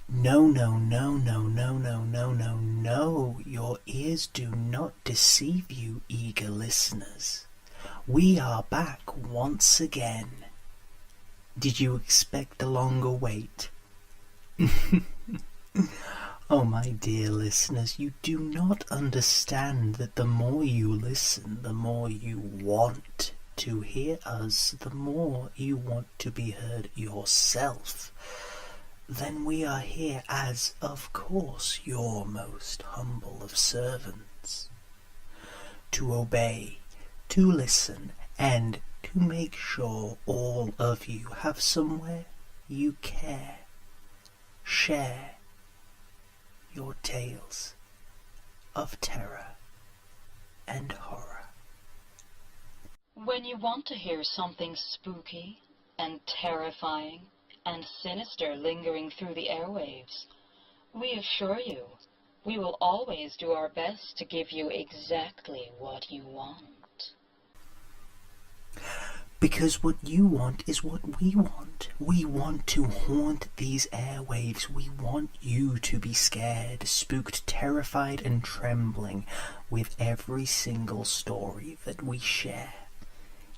No, no, no, no, no, no, no, no, no. Your ears do not deceive you, eager listeners. We are back once again. Did you expect a longer wait? Oh, my dear listeners, you do not understand that the more you listen, the more you want to hear us, the more you want to be heard yourself. Then we are here as, of course, your most humble of servants. To obey, to listen, and to make sure all of you have somewhere you care. Share your tales of terror and horror. When you want to hear something spooky and terrifying and sinister lingering through the airwaves, we assure you, we will always do our best to give you exactly what you want. Because what you want is what we want. We want to haunt these airwaves. We want you to be scared, spooked, terrified, and trembling with every single story that we share.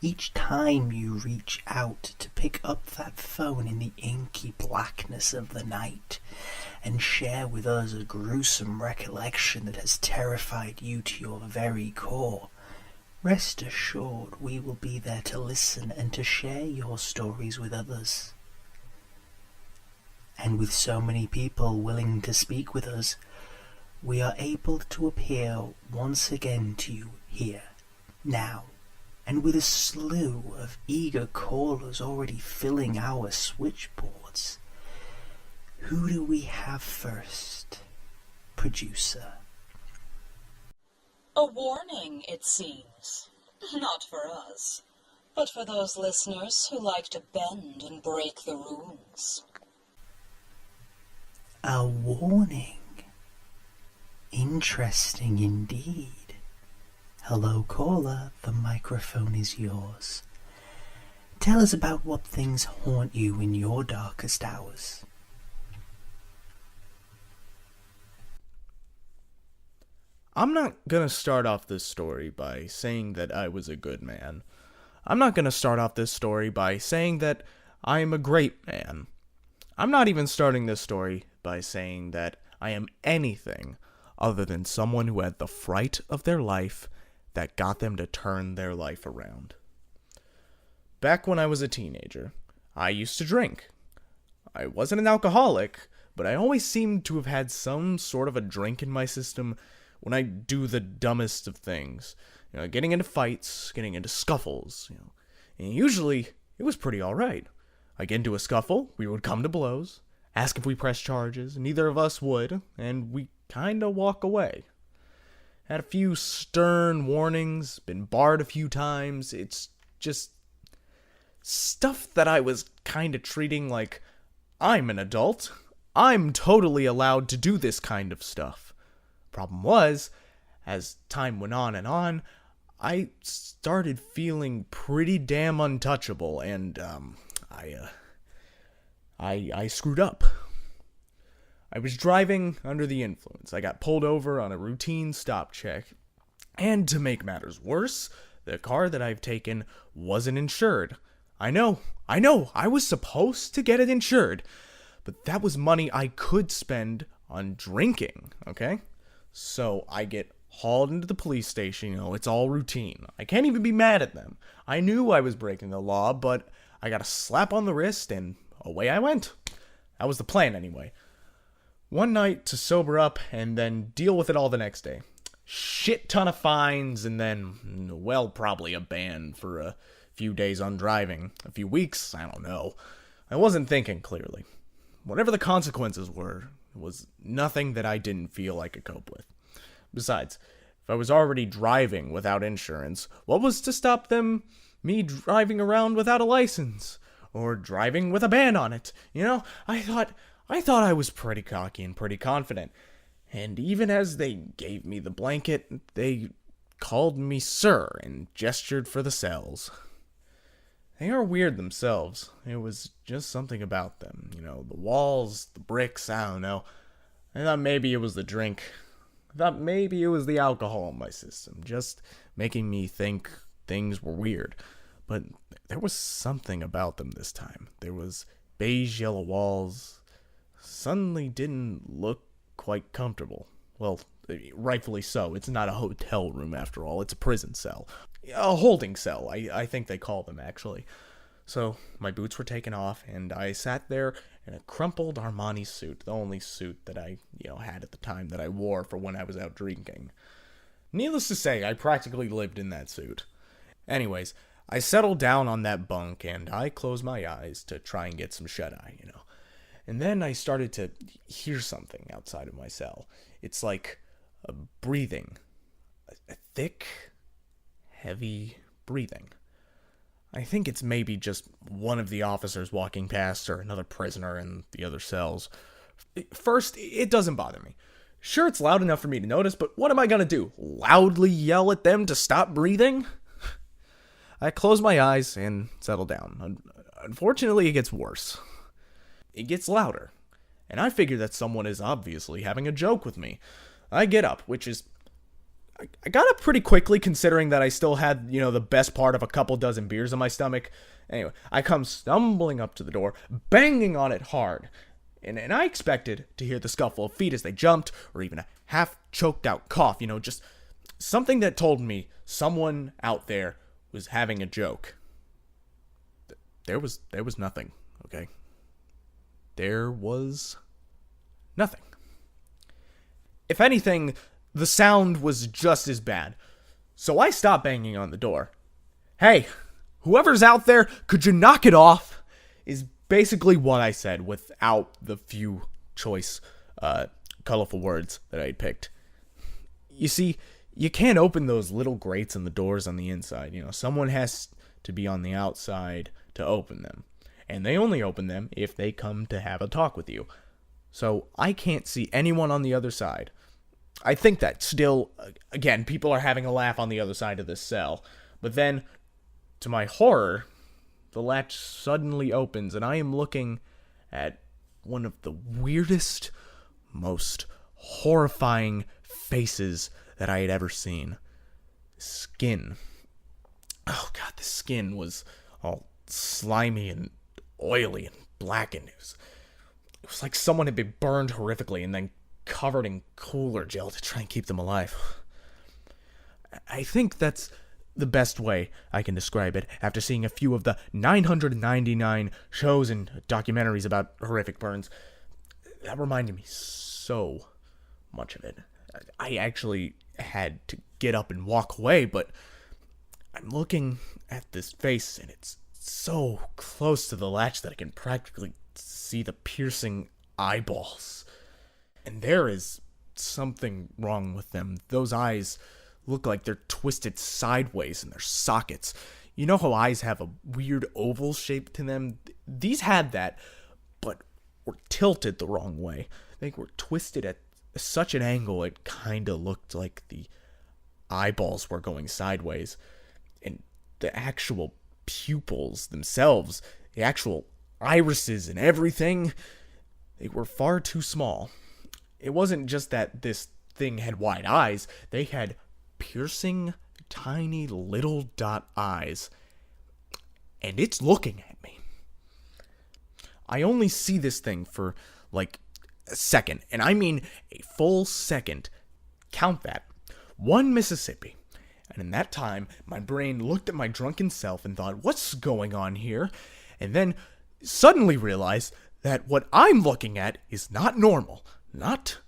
Each time you reach out to pick up that phone in the inky blackness of the night and share with us a gruesome recollection that has terrified you to your very core, rest assured we will be there to listen and to share your stories with others. And with so many people willing to speak with us, we are able to appear once again to you here, now, and with a slew of eager callers already filling our switchboards. Who do we have first, producer? A warning, it seems. Not for us, but for those listeners who like to bend and break the rules. A warning. Interesting indeed. Hello, caller. The microphone is yours. Tell us about what things haunt you in your darkest hours. I'm not gonna start off this story by saying that I was a good man. I'm not gonna start off this story by saying that I'm a great man. I'm not even starting this story by saying that I am anything other than someone who had the fright of their life that got them to turn their life around. Back when I was a teenager, I used to drink. I wasn't an alcoholic, but I always seemed to have had some sort of a drink in my system when I do the dumbest of things. Getting into fights, getting into scuffles, And usually, it was pretty alright. I get into a scuffle, we would come to blows, ask if we press charges, neither of us would, and we kinda walk away. Had a few stern warnings, been barred a few times. It's just stuff that I was kinda treating like, I'm an adult. I'm totally allowed to do this kind of stuff. Problem was, as time went on and on, I started feeling pretty damn untouchable, and I screwed up. I was driving under the influence. I got pulled over on a routine stop check. And to make matters worse, the car that I've taken wasn't insured. I know, I was supposed to get it insured. But that was money I could spend on drinking, okay? So I get hauled into the police station, it's all routine. I can't even be mad at them. I knew I was breaking the law, but I got a slap on the wrist and away I went. That was the plan anyway. One night to sober up and then deal with it all the next day. Shit ton of fines and then, probably a ban for a few days on driving. A few weeks, I don't know. I wasn't thinking clearly. Whatever the consequences were, it was nothing that I didn't feel I could cope with. Besides, if I was already driving without insurance, what was to stop me driving around without a license? Or driving with a ban on it? I thought I was pretty cocky and pretty confident. And even as they gave me the blanket, they called me sir and gestured for the cells. They are weird themselves. It was just something about them. The walls, the bricks, I don't know. I thought maybe it was the drink. I thought maybe it was the alcohol in my system, just making me think things were weird. But there was something about them this time. There was beige yellow walls. Suddenly didn't look quite comfortable. Well, rightfully so. It's not a hotel room after all. It's a prison cell. A holding cell, I think they call them, actually. So my boots were taken off, and I sat there in a crumpled Armani suit, the only suit that I, had at the time that I wore for when I was out drinking. Needless to say, I practically lived in that suit. Anyways, I settled down on that bunk, and I closed my eyes to try and get some shut-eye, And then I started to hear something outside of my cell. It's like a breathing. A thick, heavy breathing. I think it's maybe just one of the officers walking past or another prisoner in the other cells. First, it doesn't bother me. Sure, it's loud enough for me to notice, but what am I gonna do? Loudly yell at them to stop breathing? I close my eyes and settle down. Unfortunately, it gets worse. It gets louder, and I figure that someone is obviously having a joke with me. I get up, which is... I got up pretty quickly considering that I still had, the best part of a couple dozen beers in my stomach. Anyway, I come stumbling up to the door, banging on it hard. And I expected to hear the scuffle of feet as they jumped, or even a half-choked-out cough, just something that told me someone out there was having a joke. There was nothing, okay? There was nothing. If anything, the sound was just as bad. So I stopped banging on the door. Hey, whoever's out there, could you knock it off? Is basically what I said without the few choice, colorful words that I had picked. You see, you can't open those little grates in the doors on the inside. Someone has to be on the outside to open them. And they only open them if they come to have a talk with you. So I can't see anyone on the other side. I think that still, again, people are having a laugh on the other side of this cell. But then, to my horror, the latch suddenly opens and I am looking at one of the weirdest, most horrifying faces that I had ever seen. Skin. Oh god, the skin was all slimy and oily and blackened. It was like someone had been burned horrifically and then covered in cooler gel to try and keep them alive. I think that's the best way I can describe it after seeing a few of the 999 shows and documentaries about horrific burns. That reminded me so much of it. I actually had to get up and walk away, but I'm looking at this face and it's so close to the latch that I can practically see the piercing eyeballs. And there is something wrong with them. Those eyes look like they're twisted sideways in their sockets. You know how eyes have a weird oval shape to them? These had that, but were tilted the wrong way. They were twisted at such an angle it kinda looked like the eyeballs were going sideways. And the actual pupils themselves, the actual irises and everything, they were far too small. It wasn't just that this thing had wide eyes, they had piercing, tiny little dot eyes. And it's looking at me. I only see this thing for like a second, and I mean a full second. Count that. 1 Mississippi. And in that time, my brain looked at my drunken self and thought, what's going on here? And then suddenly realized that what I'm looking at is not normal. Not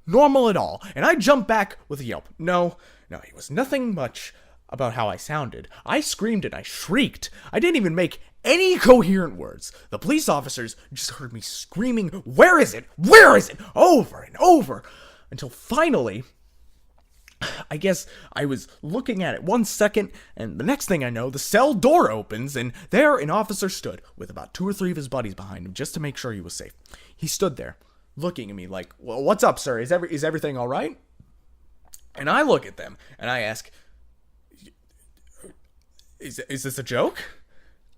normal at all. And I jumped back with a yelp. No, it was nothing much about how I sounded. I screamed and I shrieked. I didn't even make any coherent words. The police officers just heard me screaming, where is it? Where is it? Over and over. Until finally, I guess I was looking at it 1 second, and the next thing I know, the cell door opens, and there an officer stood, with about 2 or 3 of his buddies behind him, just to make sure he was safe. He stood there, looking at me like, well, what's up, sir? Is everything all right? And I look at them, and I ask, is this a joke?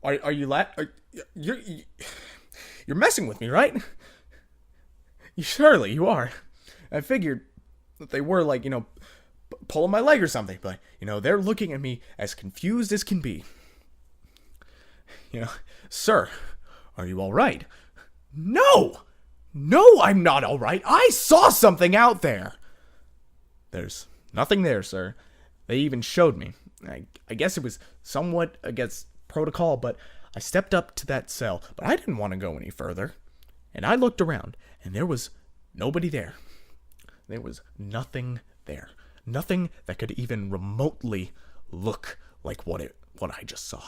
Are you you're you're messing with me, right? Surely you are. I figured that they were like, pulling my leg or something, but they're looking at me as confused as can be. Sir, are you all right? No! No, I'm not all right. I saw something out there. There's nothing there, sir. They even showed me. I guess it was somewhat against protocol, but I stepped up to that cell, but I didn't want to go any further. And I looked around, and there was nobody there. There was nothing there. Nothing that could even remotely look like what I just saw.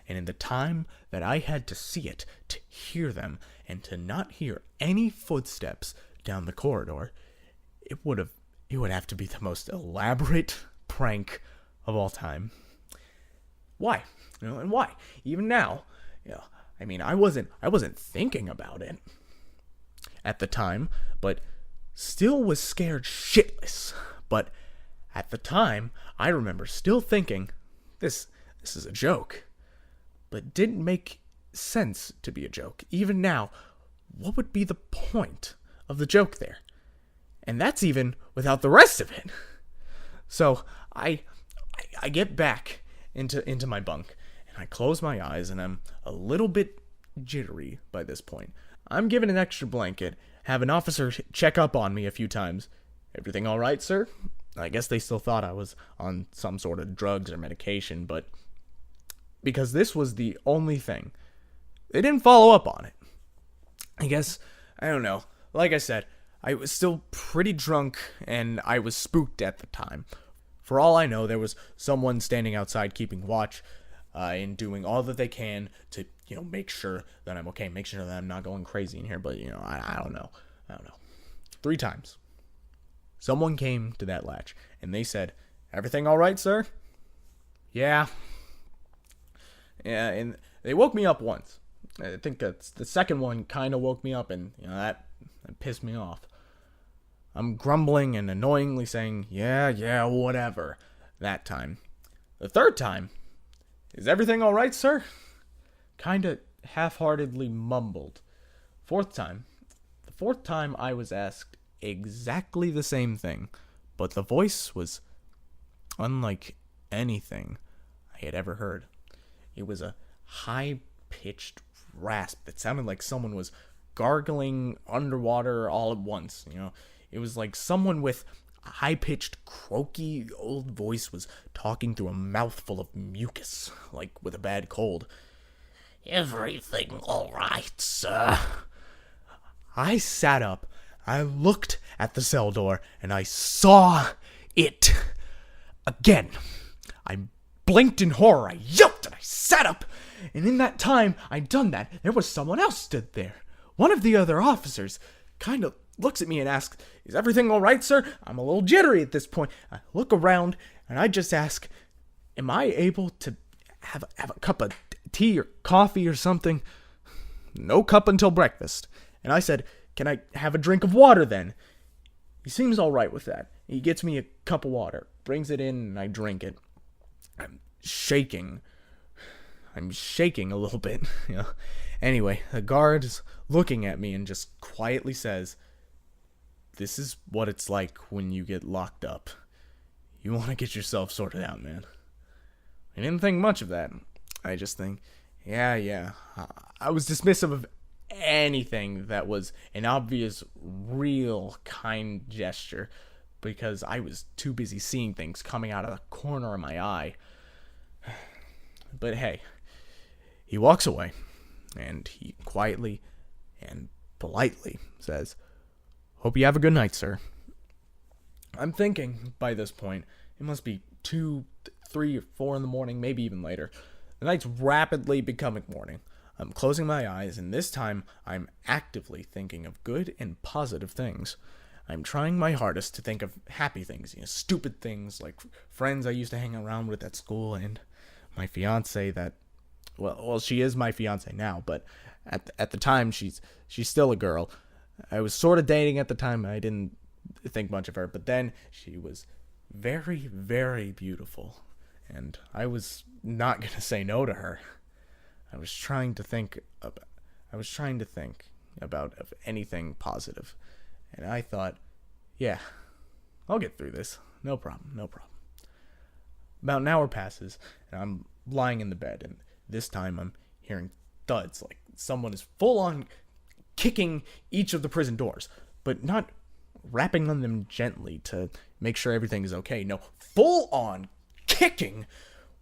And in the time that I had to see it, to hear them, and to not hear any footsteps down the corridor, it would have to be the most elaborate prank of all time. Why? And why? Even now, I wasn't thinking about it at the time, but still was scared shitless. But at the time, I remember still thinking, this is a joke. But didn't make sense to be a joke. Even now, what would be the point of the joke there? And that's even without the rest of it. So I get back into my bunk, and I close my eyes, and I'm a little bit jittery by this point. I'm given an extra blanket, have an officer check up on me a few times. Everything all right, sir? I guess they still thought I was on some sort of drugs or medication, but because this was the only thing, they didn't follow up on it. I guess, I don't know. Like I said, I was still pretty drunk, and I was spooked at the time. For all I know, there was someone standing outside keeping watch, and doing all that they can to, make sure that I'm okay, make sure that I'm not going crazy in here, but, I don't know. 3 times. Someone came to that latch, and they said, "Everything all right, sir?" Yeah, and they woke me up once. I think that's the second one kind of woke me up, and that pissed me off. I'm grumbling and annoyingly saying, yeah, whatever, that time. The third time, "Is everything all right, sir?" Kind of half-heartedly mumbled. The fourth time I was asked exactly the same thing, but the voice was unlike anything I had ever heard. It was a high-pitched rasp that sounded like someone was gargling underwater all at once. It was like someone with a high-pitched, croaky old voice was talking through a mouthful of mucus, like with a bad cold. "Everything all right, sir?" I sat up, I looked at the cell door, and I saw it again. I blinked in horror, I yelped, and I sat up. And in that time I'd done that, there was someone else stood there. One of the other officers kind of looks at me and asks, "Is everything all right, sir?" I'm a little jittery at this point. I look around, and I just ask, "Am I able to have a cup of tea or coffee or something?" "No cup until breakfast." And I said, "Can I have a drink of water then?" He seems all right with that. He gets me a cup of water, brings it in, and I drink it. I'm shaking a little bit. Anyway, the guard is looking at me and just quietly says, "This is what it's like when you get locked up. You want to get yourself sorted out, man." I didn't think much of that. I just think, yeah. I was dismissive of anything that was an obvious, real, kind gesture, because I was too busy seeing things coming out of the corner of my eye. But hey, he walks away, and he quietly and politely says, "Hope you have a good night, sir." I'm thinking, by this point, it must be 2, 3, or 4 in the morning, maybe even later. The night's rapidly becoming morning. I'm closing my eyes, and this time I'm actively thinking of good and positive things. I'm trying my hardest to think of happy things, stupid things like friends I used to hang around with at school, and my fiance that, well, she is my fiance now, but at the time she's still a girl. I was sort of dating at the time. I didn't think much of her, but then she was very, very beautiful, and I was not gonna say no to her. I was trying to think about anything positive. And I thought, yeah, I'll get through this. No problem, no problem. About an hour passes, and I'm lying in the bed, and this time I'm hearing thuds, like someone is full on kicking each of the prison doors, but not rapping on them gently to make sure everything is okay. No, full on kicking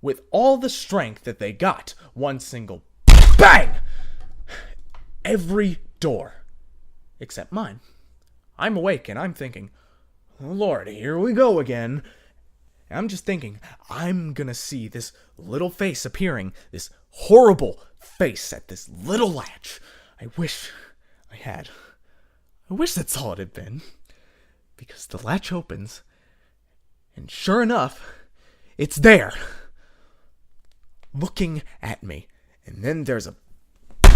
with all the strength that they got. One single bang! Every door except mine. I'm awake and I'm thinking, oh Lord, here we go again. I'm just thinking, I'm gonna see this little face appearing, this horrible face at this little latch. I wish I had. I wish that's all it had been. Because the latch opens, and sure enough, it's there, looking at me. And then there's a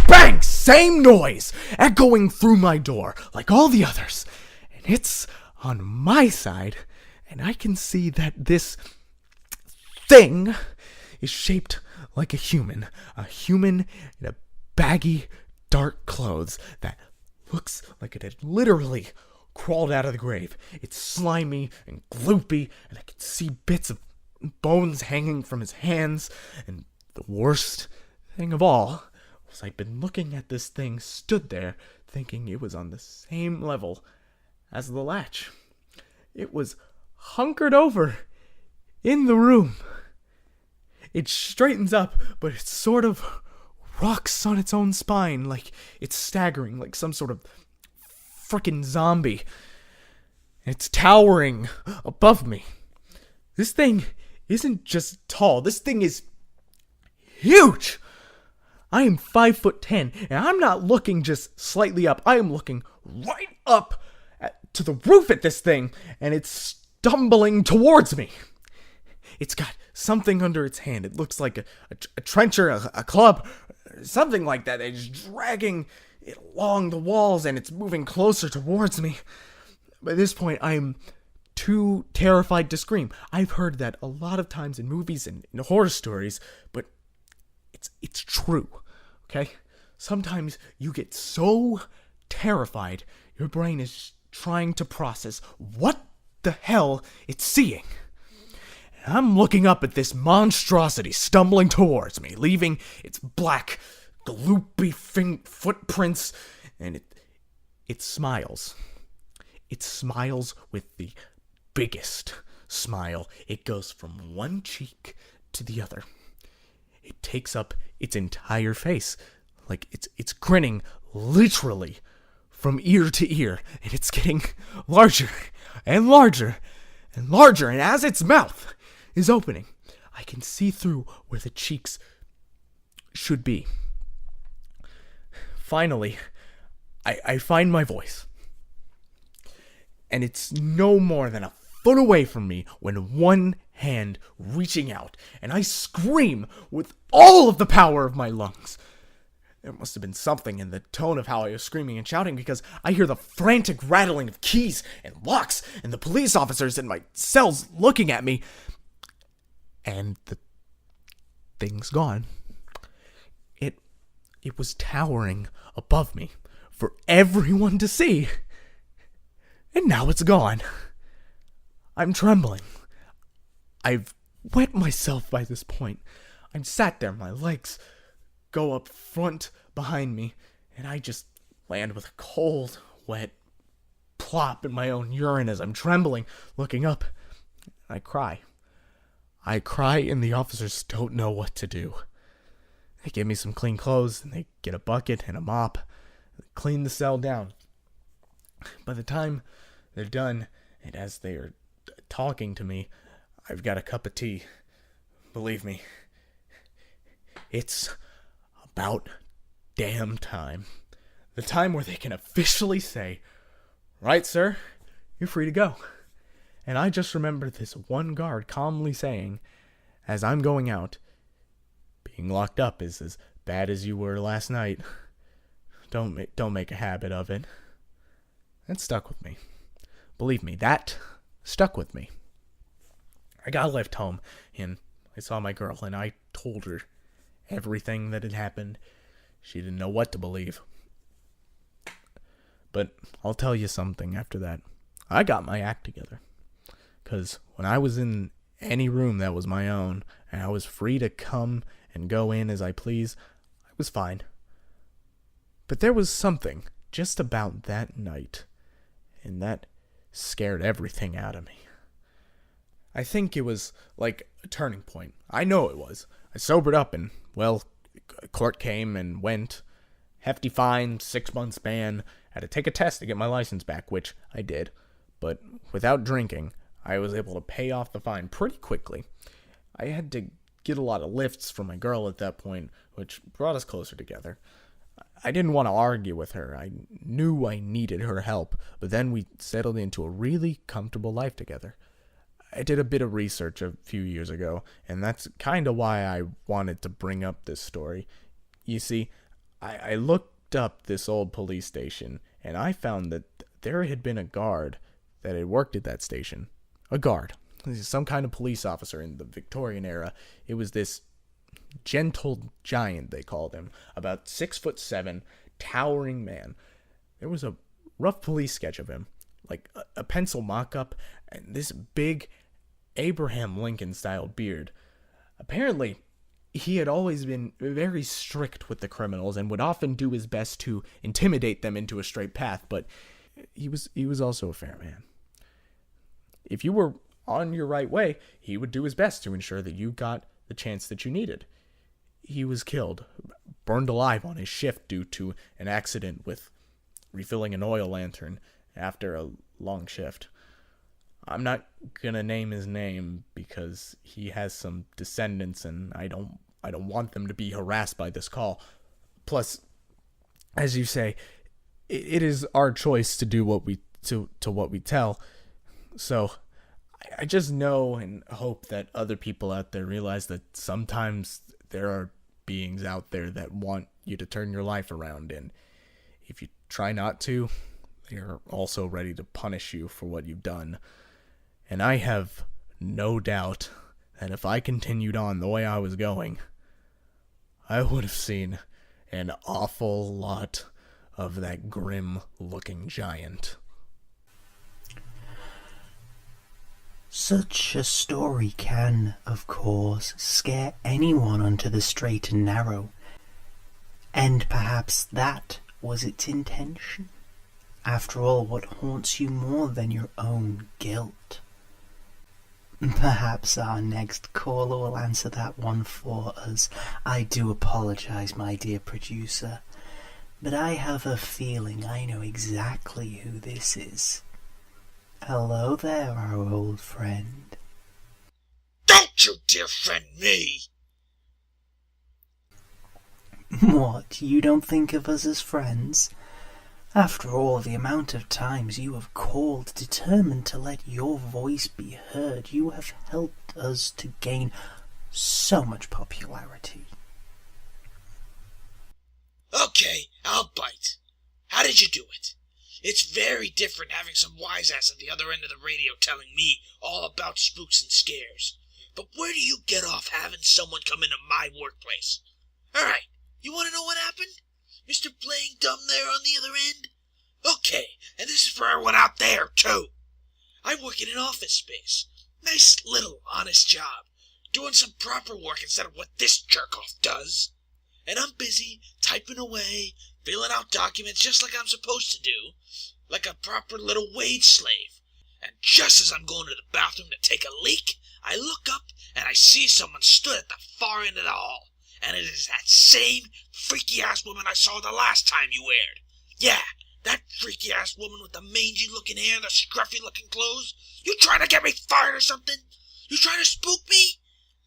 bang! Same noise, echoing through my door, like all the others. And it's on my side, and I can see that this thing is shaped like a human in a baggy, dark clothes that looks like it had literally crawled out of the grave. It's slimy and gloopy, and I can see bits of bones hanging from his hands. And the worst thing of all was I'd been looking at this thing stood there, thinking it was on the same level as the latch. It was hunkered over in the room. It straightens up, but it sort of rocks on its own spine, like it's staggering, like some sort of frickin' zombie. It's towering above me. This thing isn't just tall. This thing is huge. I am 5'10", and I'm not looking just slightly up. I am looking right up to the roof at this thing, and it's stumbling towards me. It's got something under its hand. It looks like a trencher, a club, something like that. It's dragging it along the walls, and it's moving closer towards me. By this point, I'm too terrified to scream. I've heard that a lot of times in movies and in horror stories, but it's true, okay? Sometimes you get so terrified, your brain is trying to process what the hell it's seeing. And I'm looking up at this monstrosity stumbling towards me, leaving its black, gloopy footprints, and it smiles. It smiles with the biggest smile. It goes from one cheek to the other. It takes up its entire face, like it's grinning literally from ear to ear, and it's getting larger and larger and larger, and as its mouth is opening, I can see through where the cheeks should be. Finally, I find my voice, and it's no more than a foot away from me when one hand reaching out, and I scream with all of the power of my lungs. There must have been something in the tone of how I was screaming and shouting, because I hear the frantic rattling of keys and locks and the police officers in my cells looking at me, and the thing's gone. It was towering above me for everyone to see, and now it's gone. I'm trembling. I've wet myself by this point. I'm sat there, my legs go up front behind me, and I just land with a cold, wet plop in my own urine as I'm trembling, looking up. I cry. I cry, and the officers don't know what to do. They give me some clean clothes, and they get a bucket and a mop, clean the cell down. By the time they're done, and as they are talking to me, I've got a cup of tea. Believe me, it's about damn time. The time where they can officially say, "Right, sir, you're free to go." And I just remember this one guard calmly saying, as I'm going out, "Being locked up is as bad as you were last night. Don't make a habit of it." That stuck with me. Believe me, that stuck with me. I got left home, and I saw my girl, and I told her everything that had happened. She didn't know what to believe. But I'll tell you something after that. I got my act together. 'Cause when I was in any room that was my own, and I was free to come and go in as I please, I was fine. But there was something just about that night, and that scared everything out of me. I think it was like a turning point. I know it was. I sobered up and, well, court came and went. Hefty fine, 6 months ban. Had to take a test to get my license back, which I did. But without drinking, I was able to pay off the fine pretty quickly. I had to get a lot of lifts from my girl at that point, which brought us closer together. I didn't want to argue with her. I knew I needed her help, but then we settled into a really comfortable life together. I did a bit of research a few years ago, and that's kind of why I wanted to bring up this story. You see, I looked up this old police station, and I found that there had been a guard that had worked at that station. A guard. Some kind of police officer in the Victorian era. It was this gentle giant, they called him. About 6'7", towering man. There was a rough police sketch of him. Like a pencil mock-up, and this big Abraham Lincoln-style beard. Apparently, he had always been very strict with the criminals and would often do his best to intimidate them into a straight path, but he was also a fair man. If you were on your right way, he would do his best to ensure that you got the chance that you needed. He was killed, burned alive on his shift due to an accident with refilling an oil lantern after a long shift. I'm not gonna name his name because he has some descendants and I don't want them to be harassed by this call. Plus, as you say, it is our choice to do what we tell. So I just know and hope that other people out there realize that sometimes there are beings out there that want you to turn your life around, and if you try not to, they're also ready to punish you for what you've done. And I have no doubt that if I continued on the way I was going, I would have seen an awful lot of that grim-looking giant. Such a story can, of course, scare anyone onto the straight and narrow, and perhaps that was its intention. After all, what haunts you more than your own guilt? Perhaps our next caller will answer that one for us. I do apologize, my dear producer, but I have a feeling I know exactly who this is. Hello there, our old friend. Don't you dear friend me! What, you don't think of us as friends? After all, the amount of times you have called, determined to let your voice be heard, you have helped us to gain so much popularity. Okay, I'll bite. How did you do it? It's very different having some wise ass at the other end of the radio telling me all about spooks and scares. But where do you get off having someone come into my workplace? Alright, you want to know what happened? Mr. Playing Dumb there on the other end? Okay, and this is for everyone out there, too. I work in an office space. Nice little honest job. Doing some proper work instead of what this jerk-off does. And I'm busy, typing away, filling out documents just like I'm supposed to do. Like a proper little wage slave. And just as I'm going to the bathroom to take a leak, I look up and I see someone stood at the far end of the hall. And it is that same freaky-ass woman I saw the last time you aired. Yeah, that freaky-ass woman with the mangy-looking hair and the scruffy-looking clothes. You trying to get me fired or something? You trying to spook me?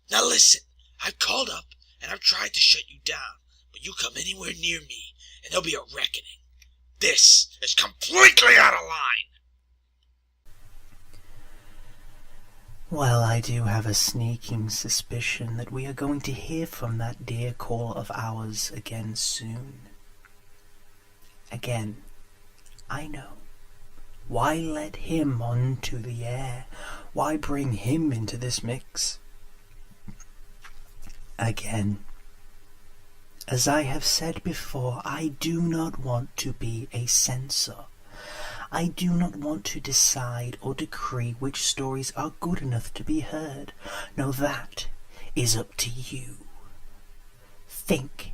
Now listen, I've called up and I've tried to shut you down, but you come anywhere near me and there'll be a reckoning. This is completely out of line. Well, I do have a sneaking suspicion that we are going to hear from that dear caller of ours again soon. Again, I know. Why let him onto the air? Why bring him into this mix? Again, As I have said before, I do not want to be a censor. I do not want to decide or decree which stories are good enough to be heard. No, that is up to you. Think,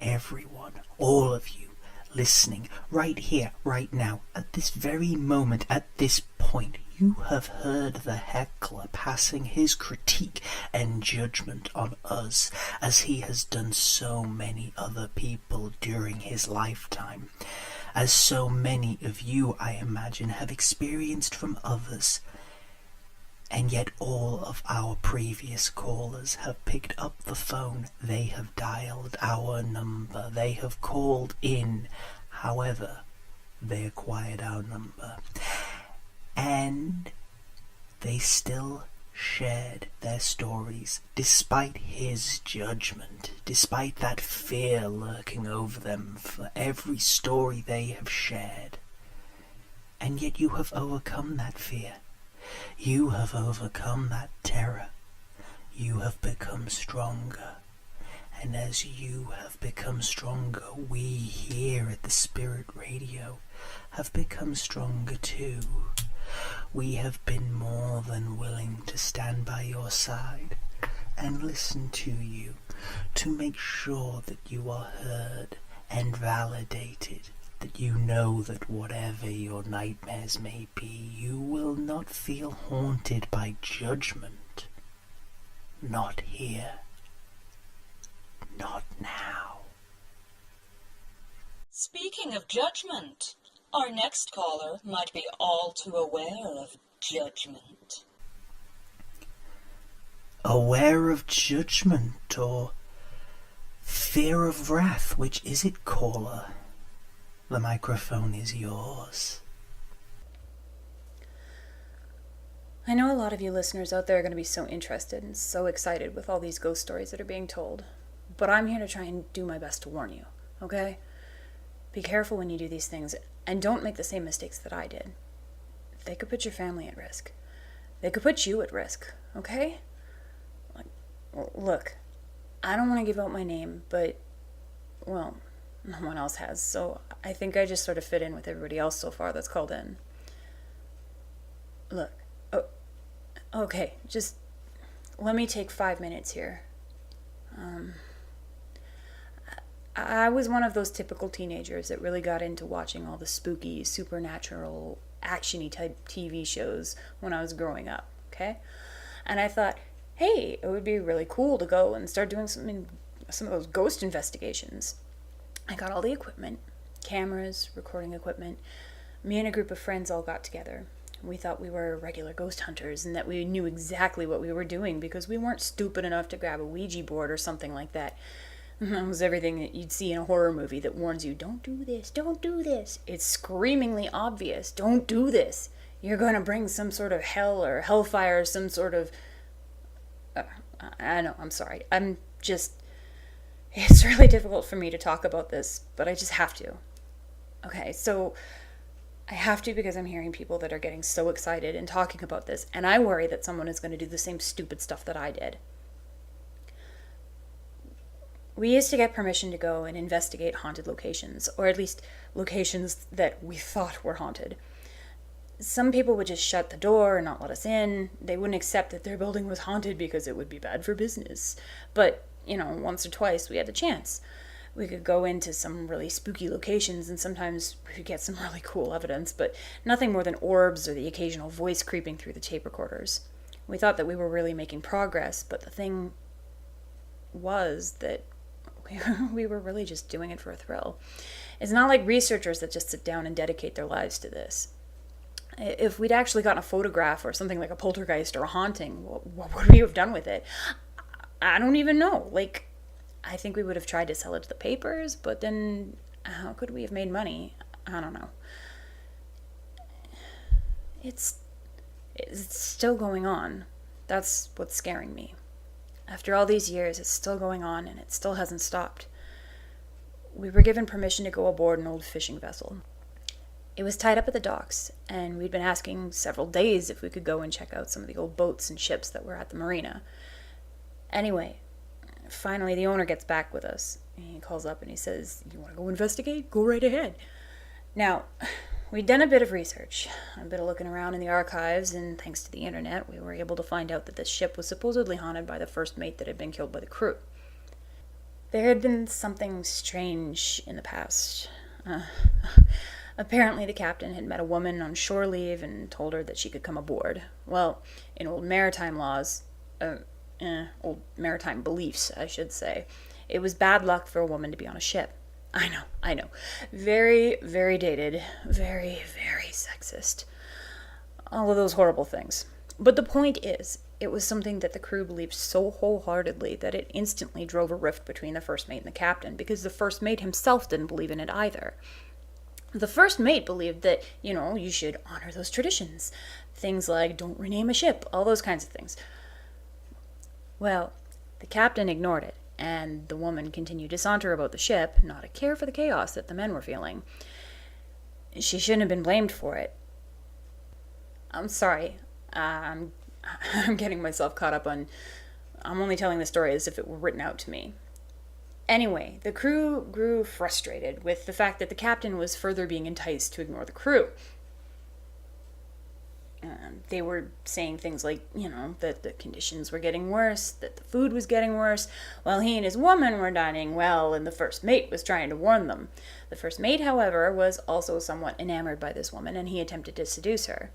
everyone, all of you, listening, right here, right now, at this very moment, at this point, you have heard the heckler passing his critique and judgment on us, as he has done so many other people during his lifetime, as so many of you, I imagine, have experienced from others. And yet all of our previous callers have picked up the phone, they have dialed our number, they have called in. However, they acquired our number, and they still shared their stories, despite his judgment, despite that fear lurking over them for every story they have shared. And yet you have overcome that fear. You have overcome that terror. You have become stronger. And as you have become stronger, we here at the Spirit Radio have become stronger too. We have been more than willing to stand by your side and listen to you, to make sure that you are heard and validated, that you know that whatever your nightmares may be, you will not feel haunted by judgment. Not here. Not now. Speaking of judgment, our next caller might be all too aware of judgment. Aware of judgment or fear of wrath? Which is it, caller? The microphone is yours. I know a lot of you listeners out there are going to be so interested and so excited with all these ghost stories that are being told, but I'm here to try and do my best to warn you, okay? Be careful when you do these things, and don't make the same mistakes that I did. They could put your family at risk. They could put you at risk, okay? Look, I don't want to give out my name, but, well, no one else has, so I think I just sort of fit in with everybody else so far that's called in. Look, okay, just let me take 5 minutes here. I was one of those typical teenagers that really got into watching all the spooky, supernatural, action-y type TV shows when I was growing up, okay? And I thought, hey, it would be really cool to go and start doing some of those ghost investigations. I got all the equipment, cameras, recording equipment. Me and a group of friends all got together. We thought we were regular ghost hunters and that we knew exactly what we were doing because we weren't stupid enough to grab a Ouija board or something like that. That was everything that you'd see in a horror movie that warns you, don't do this, don't do this. It's screamingly obvious, don't do this. You're going to bring some sort of hell or hellfire, some sort of... I know, I'm sorry. It's really difficult for me to talk about this, but I just have to. Okay, so I have to because I'm hearing people that are getting so excited and talking about this, and I worry that someone is going to do the same stupid stuff that I did. We used to get permission to go and investigate haunted locations, or at least locations that we thought were haunted. Some people would just shut the door and not let us in. They wouldn't accept that their building was haunted because it would be bad for business. But, once or twice we had the chance. We could go into some really spooky locations and sometimes we could get some really cool evidence, but nothing more than orbs or the occasional voice creeping through the tape recorders. We thought that we were really making progress, but the thing was that we were really just doing it for a thrill. It's not like researchers that just sit down and dedicate their lives to this. If we'd actually gotten a photograph or something like a poltergeist or a haunting, what would we have done with it? I don't even know. I think we would have tried to sell it to the papers, but then how could we have made money? I don't know. It's still going on. That's what's scaring me. After all these years, it's still going on, and it still hasn't stopped. We were given permission to go aboard an old fishing vessel. It was tied up at the docks, and we'd been asking several days if we could go and check out some of the old boats and ships that were at the marina. Anyway, finally the owner gets back with us. He calls up and he says, "You want to go investigate? Go right ahead." Now, we'd done a bit of research, a bit of looking around in the archives, and thanks to the internet, we were able to find out that this ship was supposedly haunted by the first mate that had been killed by the crew. There had been something strange in the past. Apparently, the captain had met a woman on shore leave and told her that she could come aboard. Well, in old maritime laws, old maritime beliefs, I should say, it was bad luck for a woman to be on a ship. I know. Very, very dated. Very, very sexist. All of those horrible things. But the point is, it was something that the crew believed so wholeheartedly that it instantly drove a rift between the first mate and the captain, because the first mate himself didn't believe in it either. The first mate believed that, you should honor those traditions. Things like don't rename a ship, all those kinds of things. Well, the captain ignored it, and the woman continued to saunter about the ship, not a care for the chaos that the men were feeling. She shouldn't have been blamed for it. I'm sorry. I'm getting myself caught up on... I'm only telling the story as if it were written out to me. Anyway, the crew grew frustrated with the fact that the captain was further being enticed to ignore the crew. They were saying things like, that the conditions were getting worse, that the food was getting worse, while he and his woman were dining well, and the first mate was trying to warn them. The first mate, however, was also somewhat enamored by this woman, and he attempted to seduce her.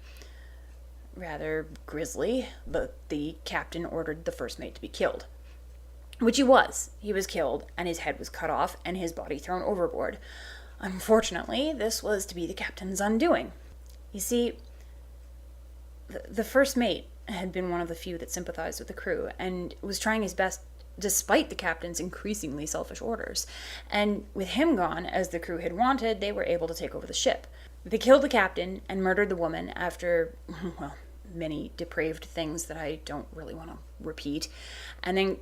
Rather grisly, but the captain ordered the first mate to be killed. Which he was. He was killed, and his head was cut off, and his body thrown overboard. Unfortunately, this was to be the captain's undoing. You see, the first mate had been one of the few that sympathized with the crew, and was trying his best despite the captain's increasingly selfish orders. And with him gone, as the crew had wanted, they were able to take over the ship. They killed the captain and murdered the woman after, many depraved things that I don't really want to repeat. And then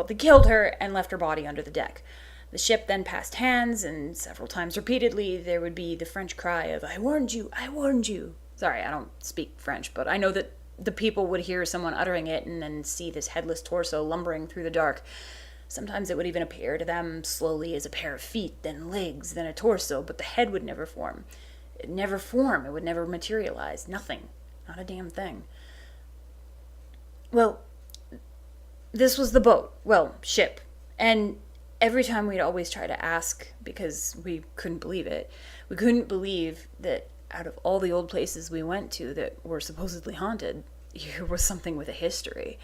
they killed her and left her body under the deck. The ship then passed hands, and several times repeatedly there would be the French cry of, "I warned you, I warned you." Sorry, I don't speak French, but I know that the people would hear someone uttering it and then see this headless torso lumbering through the dark. Sometimes it would even appear to them slowly as a pair of feet, then legs, then a torso, but the head would never form. It would never materialize. Nothing. Not a damn thing. Well, this was the boat. Well, ship. And every time we'd always try to ask, because we couldn't believe it. We couldn't believe that out of all the old places we went to that were supposedly haunted, here was something with a history.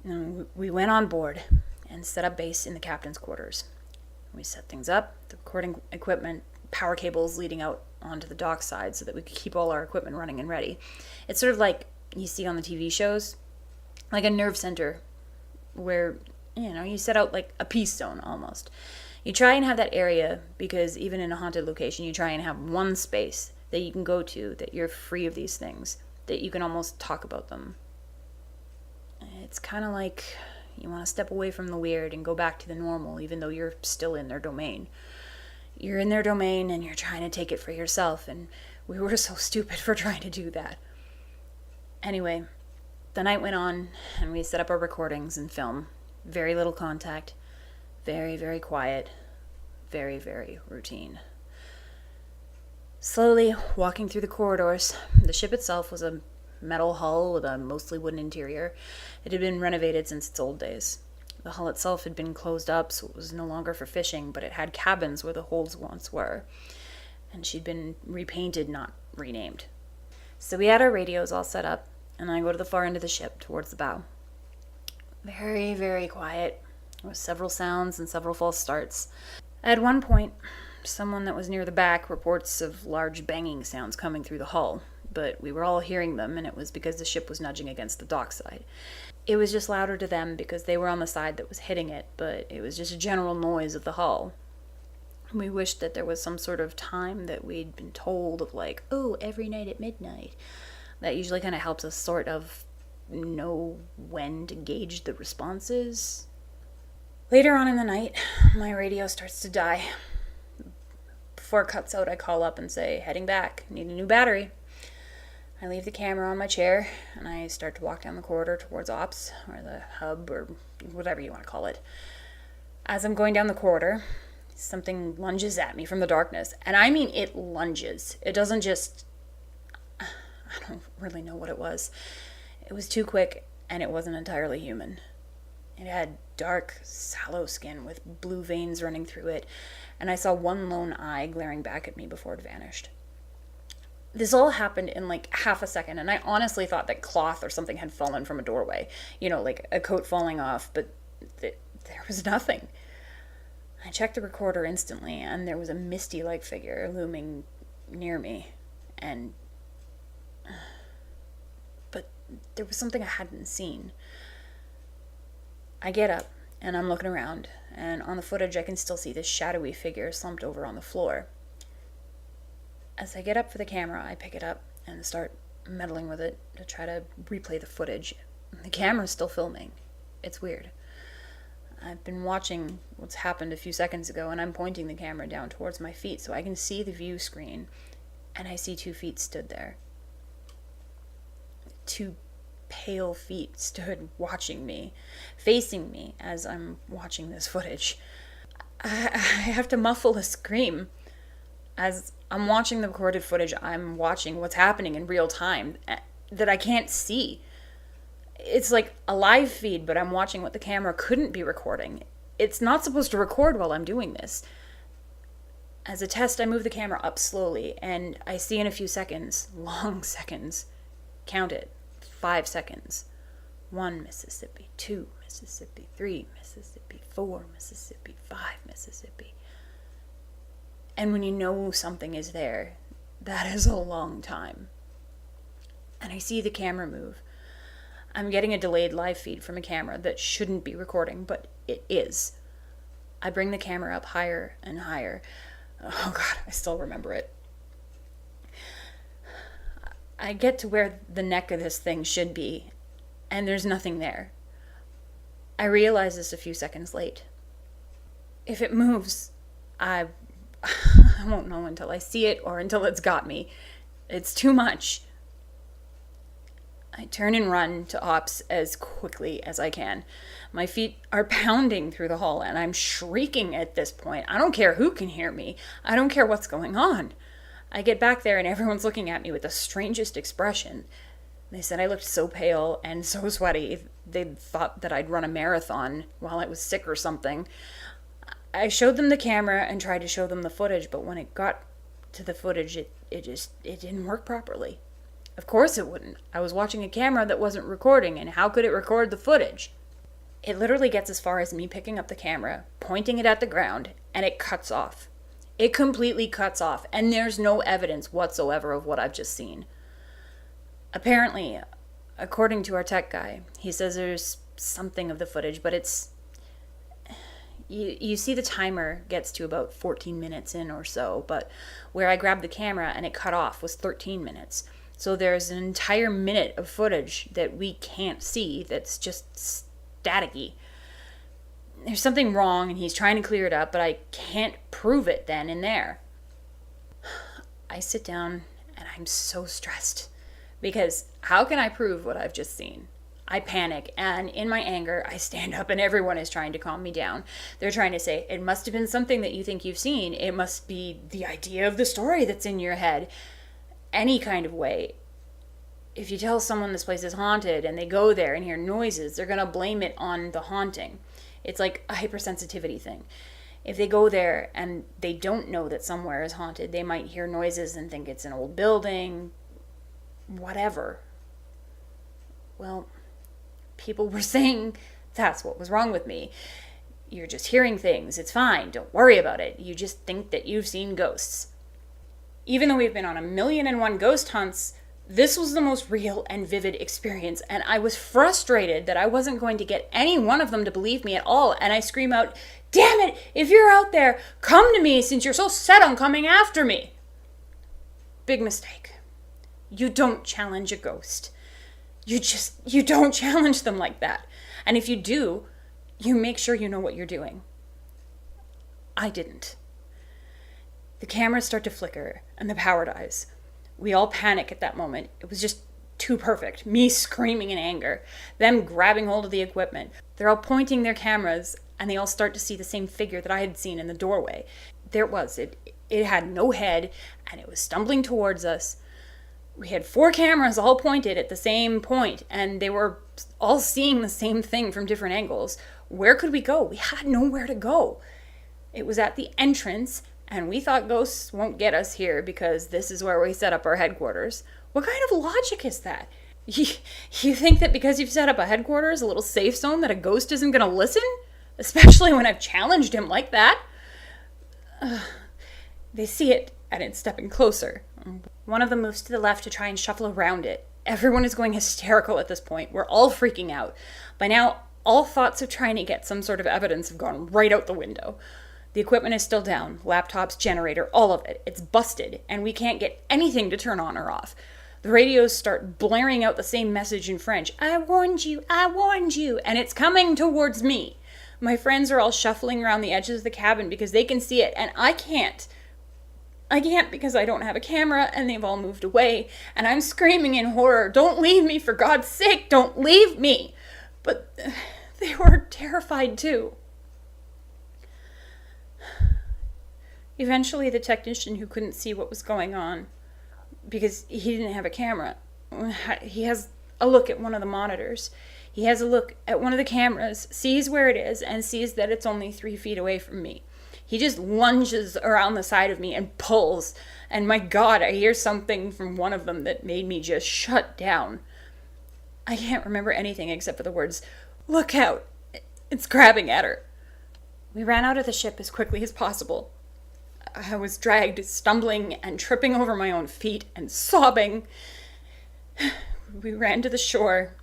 We went on board and set up base in the captain's quarters. We set things up, the recording equipment, power cables leading out onto the dock side so that we could keep all our equipment running and ready. It's sort of like you see on the TV shows, like a nerve center where, you set out like a peace zone almost. You try and have that area, because even in a haunted location, you try and have one space that you can go to, that you're free of these things, that you can almost talk about them. It's kind of like you want to step away from the weird and go back to the normal, even though you're still in their domain. You're in their domain and you're trying to take it for yourself, and we were so stupid for trying to do that. Anyway, the night went on, and we set up our recordings and film. Very little contact. Very, very quiet. Very, very routine. Slowly walking through the corridors. The ship itself was a metal hull with a mostly wooden interior. It had been renovated since its old days. The hull itself had been closed up, so it was no longer for fishing, but it had cabins where the holds once were. And she'd been repainted, not renamed. So we had our radios all set up, and I go to the far end of the ship, towards the bow. Very, very quiet, with several sounds and several false starts. At one point, someone that was near the back reports of large banging sounds coming through the hull, but we were all hearing them, and it was because the ship was nudging against the dockside. It was just louder to them because they were on the side that was hitting it, but it was just a general noise of the hull. We wished that there was some sort of time that we'd been told of, like, every night at midnight. That usually kind of helps us sort of know when to gauge the responses. Later on in the night, my radio starts to die. Before it cuts out, I call up and say, "Heading back, need a new battery." I leave the camera on my chair, and I start to walk down the corridor towards ops, or the hub, or whatever you want to call it. As I'm going down the corridor, something lunges at me from the darkness. And I mean it lunges. It doesn't just... I don't really know what it was. It was too quick, and it wasn't entirely human. It had dark, sallow skin with blue veins running through it, and I saw one lone eye glaring back at me before it vanished. This all happened in like half a second, and I honestly thought that cloth or something had fallen from a doorway. You know, like a coat falling off, but there was nothing. I checked the recorder instantly, and there was a misty-like figure looming near me, but there was something I hadn't seen. I get up, and I'm looking around, and on the footage I can still see this shadowy figure slumped over on the floor. As I get up for the camera, I pick it up and start meddling with it to try to replay the footage. The camera's still filming. It's weird. I've been watching what's happened a few seconds ago, and I'm pointing the camera down towards my feet so I can see the view screen, and I see 2 feet stood there. 2 pale feet stood watching me, facing me as I'm watching this footage. I have to muffle a scream. As I'm watching the recorded footage, I'm watching what's happening in real time that I can't see. It's like a live feed, but I'm watching what the camera couldn't be recording. It's not supposed to record while I'm doing this. As a test, I move the camera up slowly, and I see in a few seconds, long seconds, count it, 5 seconds. 1 Mississippi, 2 Mississippi, 3 Mississippi, 4 Mississippi, 5 Mississippi. And when you know something is there, that is a long time. And I see the camera move. I'm getting a delayed live feed from a camera that shouldn't be recording, but it is. I bring the camera up higher and higher. Oh God, I still remember it. I get to where the neck of this thing should be, and there's nothing there. I realize this a few seconds late. If it moves, I won't know until I see it or until it's got me. It's too much. I turn and run to ops as quickly as I can. My feet are pounding through the hall, and I'm shrieking at this point. I don't care who can hear me. I don't care what's going on. I get back there, and everyone's looking at me with the strangest expression. They said I looked so pale and so sweaty. They thought that I'd run a marathon while I was sick or something. I showed them the camera and tried to show them the footage, but when it got to the footage, it didn't work properly. Of course it wouldn't. I was watching a camera that wasn't recording, and how could it record the footage? It literally gets as far as me picking up the camera, pointing it at the ground, and it cuts off. It completely cuts off, and there's no evidence whatsoever of what I've just seen. Apparently, according to our tech guy, he says there's something of the footage, but it's... You see the timer gets to about 14 minutes in or so, but where I grabbed the camera and it cut off was 13 minutes. So there's an entire minute of footage that we can't see that's just staticky. There's something wrong and he's trying to clear it up, but I can't prove it then and there. I sit down and I'm so stressed because how can I prove what I've just seen? I panic, and in my anger, I stand up and everyone is trying to calm me down. They're trying to say, it must have been something that you think you've seen. It must be the idea of the story that's in your head. Any kind of way. If you tell someone this place is haunted and they go there and hear noises, they're going to blame it on the haunting. It's like a hypersensitivity thing. If they go there and they don't know that somewhere is haunted, they might hear noises and think it's an old building, whatever. Well, people were saying that's what was wrong with me. You're just hearing things. It's fine. Don't worry about it. You just think that you've seen ghosts. Even though we've been on 1,000,001 ghost hunts, this was the most real and vivid experience, and I was frustrated that I wasn't going to get any one of them to believe me at all, and I scream out, "Damn it! If you're out there, come to me since you're so set on coming after me!" Big mistake. You don't challenge a ghost. You don't challenge them like that. And if you do, you make sure you know what you're doing. I didn't. The cameras start to flicker and the power dies. We all panic at that moment. It was just too perfect. Me screaming in anger, them grabbing hold of the equipment. They're all pointing their cameras and they all start to see the same figure that I had seen in the doorway. There it was. It had no head, and it was stumbling towards us. We had 4 cameras all pointed at the same point, and they were all seeing the same thing from different angles. Where could we go? We had nowhere to go. It was at the entrance, and we thought ghosts won't get us here because this is where we set up our headquarters. What kind of logic is that? You think that because you've set up a headquarters, a little safe zone, that a ghost isn't going to listen? Especially when I've challenged him like that. They see it, and it's stepping closer. One of them moves to the left to try and shuffle around it. Everyone is going hysterical at this point. We're all freaking out. By now, all thoughts of trying to get some sort of evidence have gone right out the window. The equipment is still down. Laptops, generator, all of it. It's busted, and we can't get anything to turn on or off. The radios start blaring out the same message in French. I warned you, and it's coming towards me. My friends are all shuffling around the edges of the cabin because they can see it, and I can't. I can't because I don't have a camera, and they've all moved away, and I'm screaming in horror, don't leave me, for God's sake, don't leave me! But they were terrified too. Eventually, the technician who couldn't see what was going on, because he didn't have a camera, he has a look at one of the monitors. He has a look at one of the cameras, sees where it is, and sees that it's only 3 feet away from me. He just lunges around the side of me and pulls, and my God, I hear something from one of them that made me just shut down. I can't remember anything except for the words, "Look out, it's grabbing at her." We ran out of the ship as quickly as possible. I was dragged, stumbling and tripping over my own feet and sobbing. We ran to the shore.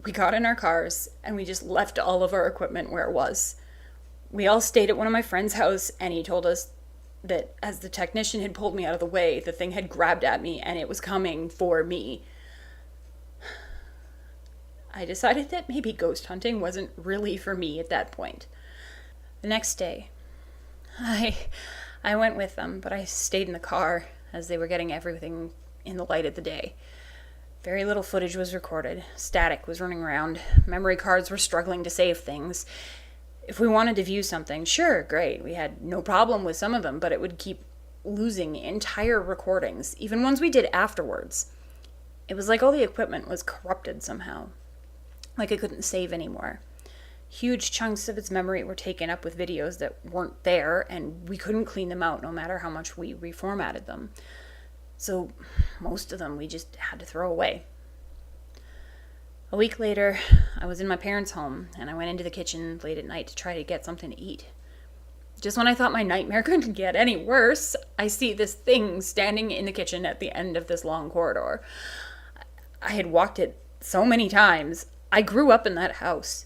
We got in our cars, and we just left all of our equipment where it was. We all stayed at one of my friend's house, and he told us that as the technician had pulled me out of the way, the thing had grabbed at me, and it was coming for me. I decided that maybe ghost hunting wasn't really for me at that point. The next day, I went with them, but I stayed in the car as they were getting everything in the light of the day. Very little footage was recorded. Static was running around. Memory cards were struggling to save things. If we wanted to view something, sure, great. We had no problem with some of them, but it would keep losing entire recordings, even ones we did afterwards. It was like all the equipment was corrupted somehow. Like it couldn't save anymore. Huge chunks of its memory were taken up with videos that weren't there, and we couldn't clean them out no matter how much we reformatted them. So most of them we just had to throw away. A week later, I was in my parents' home, and I went into the kitchen late at night to try to get something to eat. Just when I thought my nightmare couldn't get any worse, I see this thing standing in the kitchen at the end of this long corridor. I had walked it so many times. I grew up in that house.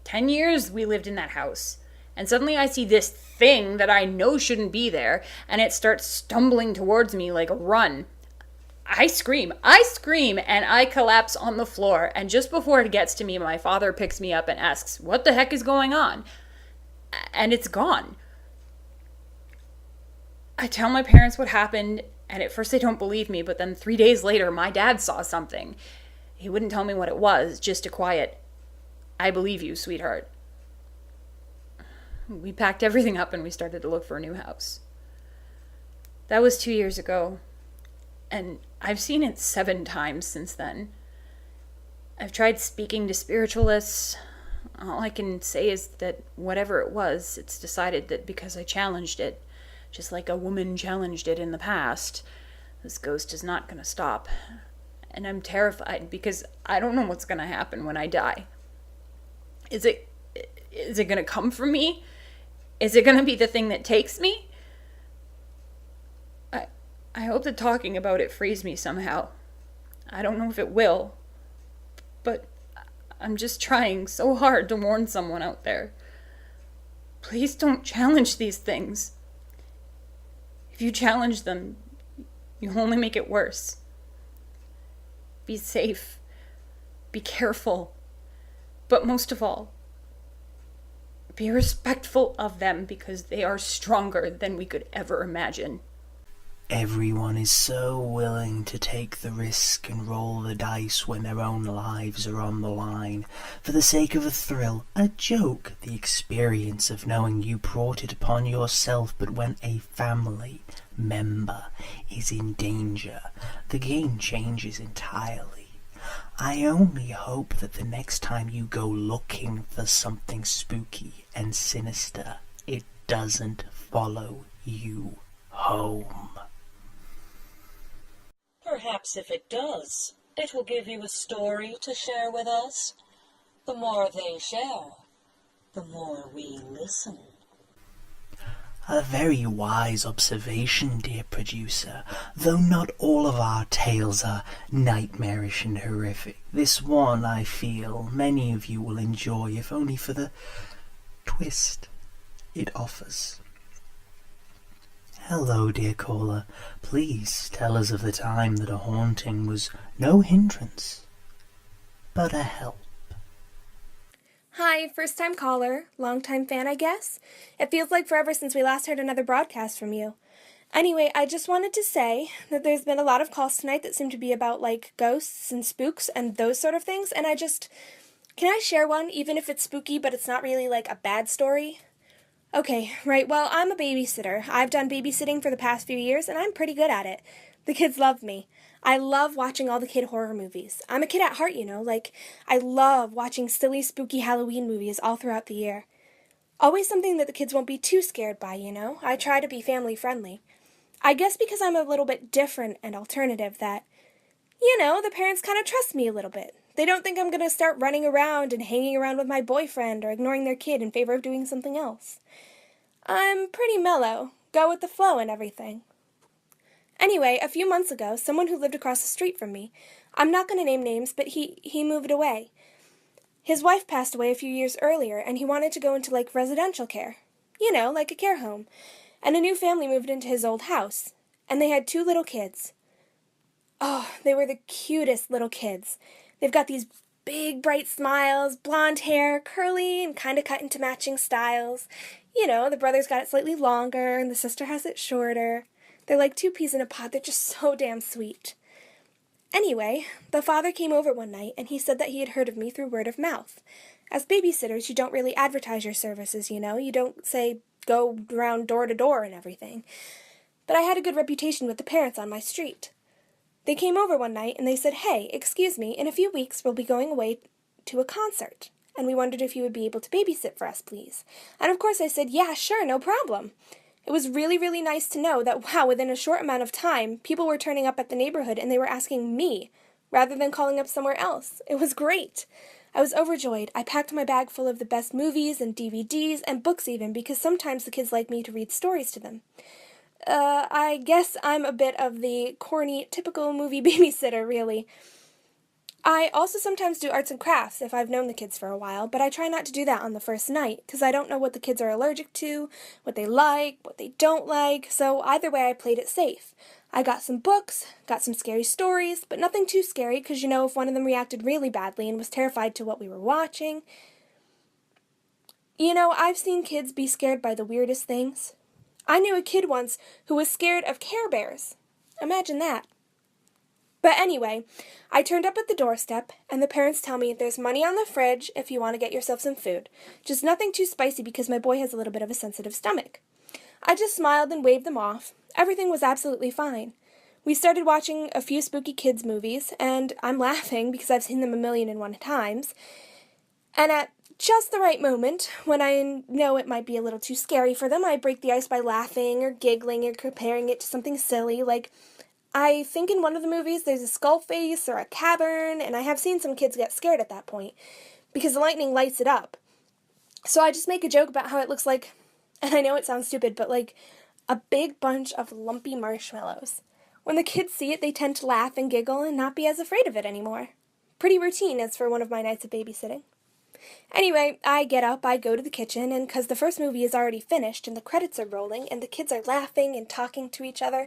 10 years we lived in that house. And suddenly I see this thing that I know shouldn't be there, and it starts stumbling towards me like a run. I scream, and I collapse on the floor, and just before it gets to me, my father picks me up and asks, "What the heck is going on?" And it's gone. I tell my parents what happened, and at first they don't believe me, but then 3 days later, my dad saw something. He wouldn't tell me what it was, just a quiet, "I believe you, sweetheart." We packed everything up and we started to look for a new house. That was 2 years ago, and I've seen it 7 times since then. I've tried speaking to spiritualists. All I can say is that whatever it was, it's decided that because I challenged it, just like a woman challenged it in the past, this ghost is not going to stop. And I'm terrified because I don't know what's going to happen when I die. Is it going to come for me? Is it going to be the thing that takes me? I hope that talking about it frees me somehow. I don't know if it will, but I'm just trying so hard to warn someone out there. Please don't challenge these things. If you challenge them, you'll only make it worse. Be safe. Be careful. But most of all, be respectful of them because they are stronger than we could ever imagine. Everyone is so willing to take the risk and roll the dice when their own lives are on the line, for the sake of a thrill, a joke, the experience of knowing you brought it upon yourself. But when a family member is in danger, the game changes entirely. I only hope that the next time you go looking for something spooky and sinister, it doesn't follow you home. Perhaps if it does, it will give you a story to share with us. The more they share, the more we listen. A very wise observation, dear producer. Though not all of our tales are nightmarish and horrific, this one, I feel, many of you will enjoy, if only for the twist it offers. Hello, dear caller. Please tell us of the time that a haunting was no hindrance, but a help. Hi, first-time caller, long-time fan, I guess. It feels like forever since we last heard another broadcast from you. Anyway, I just wanted to say that there's been a lot of calls tonight that seem to be about, like, ghosts and spooks and those sort of things, and can I share one, even if it's spooky, but it's not really, like, a bad story? Okay, right, well, I'm a babysitter. I've done babysitting for the past few years, and I'm pretty good at it. The kids love me. I love watching all the kid horror movies. I'm a kid at heart, I love watching silly, spooky Halloween movies all throughout the year. Always something that the kids won't be too scared by, I try to be family friendly. I guess because I'm a little bit different and alternative that, the parents kind of trust me a little bit. They don't think I'm going to start running around and hanging around with my boyfriend or ignoring their kid in favor of doing something else. I'm pretty mellow, go with the flow and everything. Anyway, a few months ago, someone who lived across the street from me, I'm not going to name names, but he moved away. His wife passed away a few years earlier, and he wanted to go into, residential care. Like a care home. And a new family moved into his old house. And they had 2 little kids. Oh, they were the cutest little kids. They've got these big, bright smiles, blonde hair, curly, and kind of cut into matching styles. The brother's got it slightly longer, and the sister has it shorter. They're like 2 peas in a pod. They're just so damn sweet. Anyway, the father came over one night, and he said that he had heard of me through word of mouth. As babysitters, you don't really advertise your services, You don't say go around door to door and everything. But I had a good reputation with the parents on my street. They came over one night, and they said, "Hey, excuse me, in a few weeks we'll be going away to a concert, and we wondered if you would be able to babysit for us, please." And of course I said, "Yeah, sure, no problem." It was really, really nice to know that, wow, within a short amount of time, people were turning up at the neighborhood and they were asking me, rather than calling up somewhere else. It was great. I was overjoyed. I packed my bag full of the best movies and DVDs and books even, because sometimes the kids like me to read stories to them. I guess I'm a bit of the corny, typical movie babysitter, really. I also sometimes do arts and crafts if I've known the kids for a while, but I try not to do that on the first night, because I don't know what the kids are allergic to, what they like, what they don't like, so either way I played it safe. I got some books, got some scary stories, but nothing too scary, because if one of them reacted really badly and was terrified to what we were watching. I've seen kids be scared by the weirdest things. I knew a kid once who was scared of Care Bears. Imagine that. But anyway, I turned up at the doorstep, and the parents tell me there's money on the fridge if you want to get yourself some food. Just nothing too spicy because my boy has a little bit of a sensitive stomach. I just smiled and waved them off. Everything was absolutely fine. We started watching a few spooky kids movies, and I'm laughing because I've seen them 1,000,001 times. And at just the right moment, when I know it might be a little too scary for them, I break the ice by laughing or giggling or comparing it to something silly, like I think in one of the movies there's a skull face or a cavern, and I have seen some kids get scared at that point, because the lightning lights it up. So I just make a joke about how it looks like, and I know it sounds stupid, but like a big bunch of lumpy marshmallows. When the kids see it, they tend to laugh and giggle and not be as afraid of it anymore. Pretty routine as for one of my nights of babysitting. Anyway, I get up, I go to the kitchen, and because the first movie is already finished and the credits are rolling and the kids are laughing and talking to each other,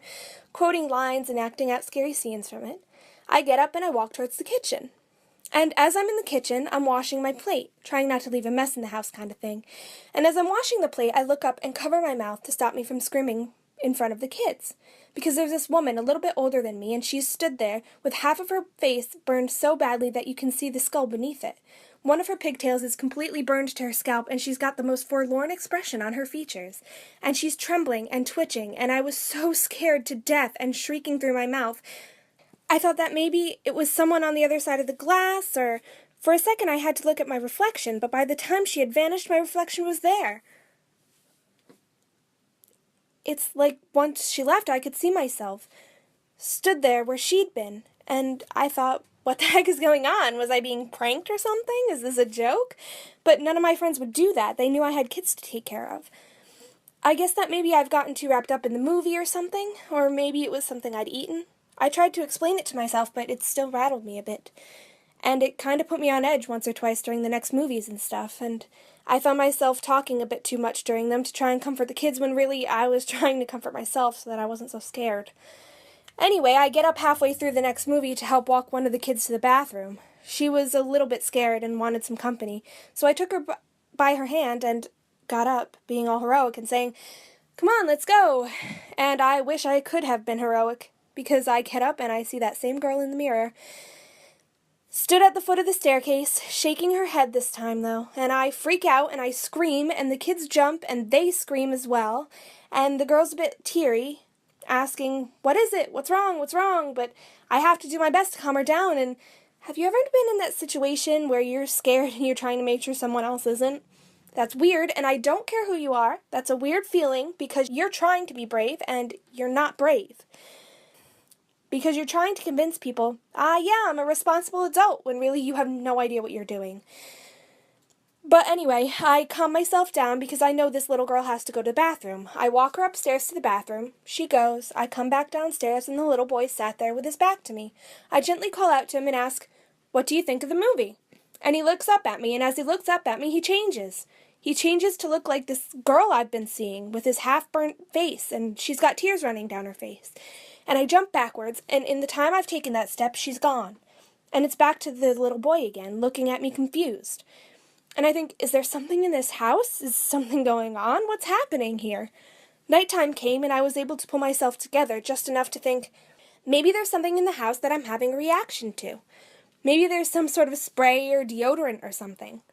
quoting lines and acting out scary scenes from it, I get up and I walk towards the kitchen. And as I'm in the kitchen, I'm washing my plate, trying not to leave a mess in the house kind of thing. And as I'm washing the plate, I look up and cover my mouth to stop me from screaming in front of the kids. Because there's this woman a little bit older than me, and she stood there with half of her face burned so badly that you can see the skull beneath it. One of her pigtails is completely burned to her scalp, and she's got the most forlorn expression on her features. And she's trembling and twitching, and I was so scared to death and shrieking through my mouth. I thought that maybe it was someone on the other side of the glass, or for a second I had to look at my reflection, but by the time she had vanished, my reflection was there. It's like once she left, I could see myself, stood there where she'd been, and I thought, what the heck is going on? Was I being pranked or something? Is this a joke? But none of my friends would do that. They knew I had kids to take care of. I guess that maybe I've gotten too wrapped up in the movie or something, or maybe it was something I'd eaten. I tried to explain it to myself, but it still rattled me a bit. And it kind of put me on edge once or twice during the next movies and stuff, and I found myself talking a bit too much during them to try and comfort the kids when really I was trying to comfort myself so that I wasn't so scared. Anyway, I get up halfway through the next movie to help walk one of the kids to the bathroom. She was a little bit scared and wanted some company, so I took her by her hand and got up, being all heroic and saying, "Come on, let's go." And I wish I could have been heroic, because I get up and I see that same girl in the mirror. Stood at the foot of the staircase, shaking her head this time, though, and I freak out and I scream, and the kids jump and they scream as well, and the girl's a bit teary, asking, "What is it? What's wrong? What's wrong?" But I have to do my best to calm her down, and have you ever been in that situation where you're scared and you're trying to make sure someone else isn't? That's weird, and I don't care who you are. That's a weird feeling, because you're trying to be brave, and you're not brave. Because you're trying to convince people, yeah, I'm a responsible adult, when really you have no idea what you're doing. But anyway, I calm myself down because I know this little girl has to go to the bathroom. I walk her upstairs to the bathroom. She goes. I come back downstairs, and the little boy sat there with his back to me. I gently call out to him and ask, "What do you think of the movie?" And he looks up at me, and as he looks up at me, he changes. He changes to look like this girl I've been seeing, with his half-burnt face, and she's got tears running down her face. And I jump backwards, and in the time I've taken that step, she's gone. And it's back to the little boy again, looking at me confused. And I think, is there something in this house? Is something going on? What's happening here? Nighttime came, and I was able to pull myself together just enough to think, maybe there's something in the house that I'm having a reaction to. Maybe there's some sort of spray or deodorant or something.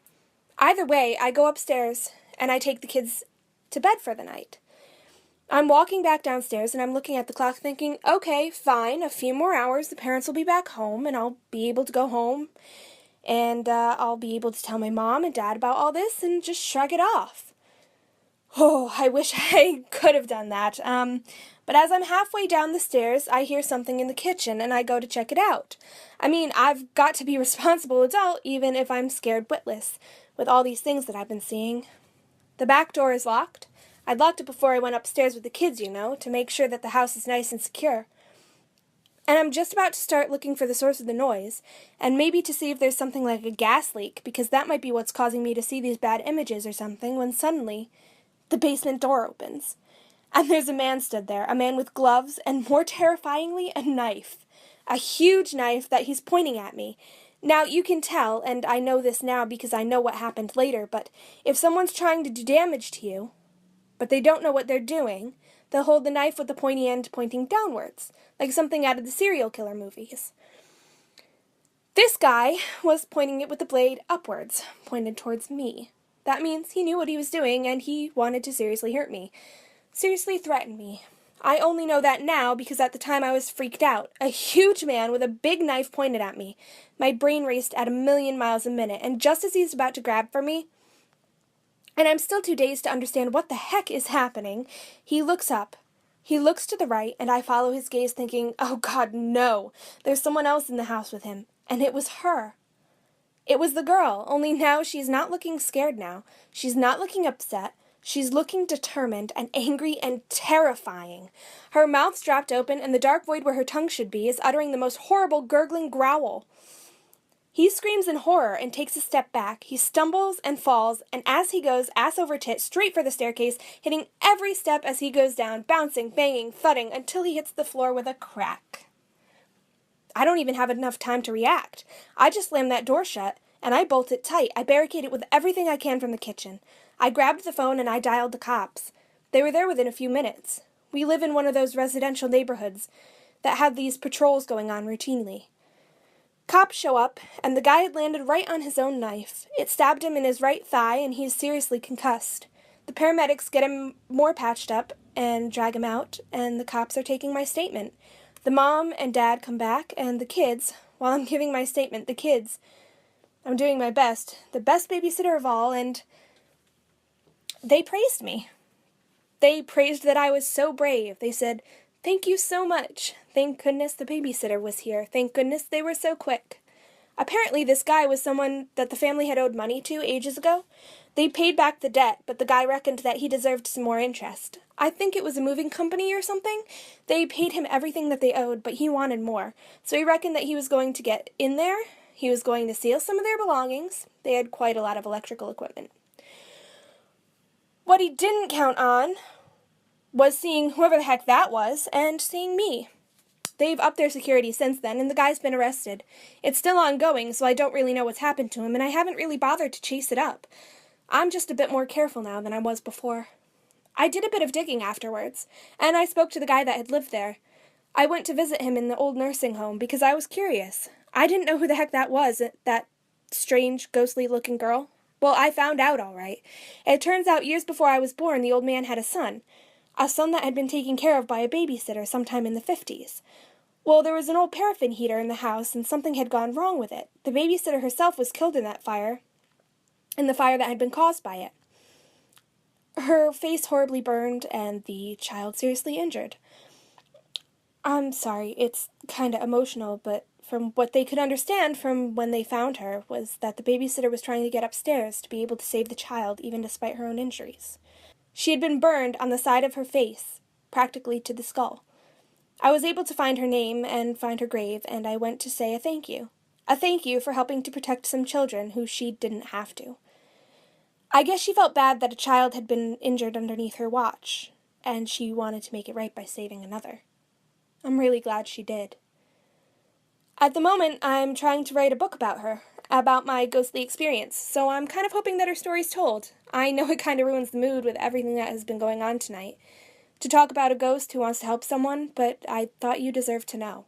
Either way, I go upstairs, and I take the kids to bed for the night. I'm walking back downstairs, and I'm looking at the clock thinking, okay, fine, a few more hours, the parents will be back home, and I'll be able to go home, and I'll be able to tell my mom and dad about all this and just shrug it off. Oh, I wish I could have done that. But as I'm halfway down the stairs, I hear something in the kitchen, and I go to check it out. I mean, I've got to be a responsible adult, even if I'm scared witless, with all these things that I've been seeing. The back door is locked. I'd locked it before I went upstairs with the kids, you know, to make sure that the house is nice and secure. And I'm just about to start looking for the source of the noise, and maybe to see if there's something like a gas leak, because that might be what's causing me to see these bad images or something, when suddenly the basement door opens. And there's a man stood there, a man with gloves, and more terrifyingly, a knife. A huge knife that he's pointing at me. Now, you can tell, and I know this now because I know what happened later, but if someone's trying to do damage to you, but they don't know what they're doing, they'll hold the knife with the pointy end pointing downwards, like something out of the serial killer movies. This guy was pointing it with the blade upwards, pointed towards me. That means he knew what he was doing, and he wanted to seriously hurt me. Seriously threaten me. I only know that now because at the time I was freaked out. A huge man with a big knife pointed at me. My brain raced at 1,000,000 miles a minute, and just as he's about to grab for me, and I'm still too dazed to understand what the heck is happening, he looks up. He looks to the right, and I follow his gaze thinking, oh God, no, there's someone else in the house with him. And it was her. It was the girl, only now she's not looking scared now. She's not looking upset. She's looking determined and angry and terrifying. Her mouth's dropped open, and the dark void where her tongue should be is uttering the most horrible gurgling growl. He screams in horror and takes a step back. He stumbles and falls, and as he goes, ass over tit, straight for the staircase, hitting every step as he goes down, bouncing, banging, thudding, until he hits the floor with a crack. I don't even have enough time to react. I just slam that door shut, and I bolt it tight. I barricade it with everything I can from the kitchen. I grabbed the phone and I dialed the cops. They were there within a few minutes. We live in one of those residential neighborhoods that have these patrols going on routinely. Cops show up, and the guy had landed right on his own knife. It stabbed him in his right thigh, and he's seriously concussed. The paramedics get him more patched up and drag him out, and the cops are taking my statement. The mom and dad come back, and the kids, while I'm giving my statement, the kids, I'm doing my best, the best babysitter of all, and they praised me. They praised that I was so brave. They said, "Thank you so much. Thank goodness the babysitter was here. Thank goodness they were so quick." Apparently this guy was someone that the family had owed money to ages ago. They paid back the debt, but the guy reckoned that he deserved some more interest. I think it was a moving company or something. They paid him everything that they owed, but he wanted more. So he reckoned that he was going to get in there. He was going to steal some of their belongings. They had quite a lot of electrical equipment. What he didn't count on was seeing whoever the heck that was and seeing me. They've upped their security since then, and the guy's been arrested. It's still ongoing, so I don't really know what's happened to him, and I haven't really bothered to chase it up. I'm just a bit more careful now than I was before. I did a bit of digging afterwards, and I spoke to the guy that had lived there. I went to visit him in the old nursing home because I was curious. I didn't know who the heck that was, that strange, ghostly-looking girl. Well, I found out all right. It turns out years before I was born, the old man had a son that had been taken care of by a babysitter sometime in the 50s. Well, there was an old paraffin heater in the house, and something had gone wrong with it. The babysitter herself was killed in that fire, in the fire that had been caused by it. Her face horribly burned, and the child seriously injured. I'm sorry, it's kind of emotional, but from what they could understand from when they found her was that the babysitter was trying to get upstairs to be able to save the child, even despite her own injuries. She had been burned on the side of her face, practically to the skull. I was able to find her name and find her grave, and I went to say a thank you. A thank you for helping to protect some children who she didn't have to. I guess she felt bad that a child had been injured underneath her watch, and she wanted to make it right by saving another. I'm really glad she did. At the moment, I'm trying to write a book about her, about my ghostly experience, so I'm kind of hoping that her story's told. I know it kind of ruins the mood with everything that has been going on tonight. To talk about a ghost who wants to help someone, but I thought you deserved to know.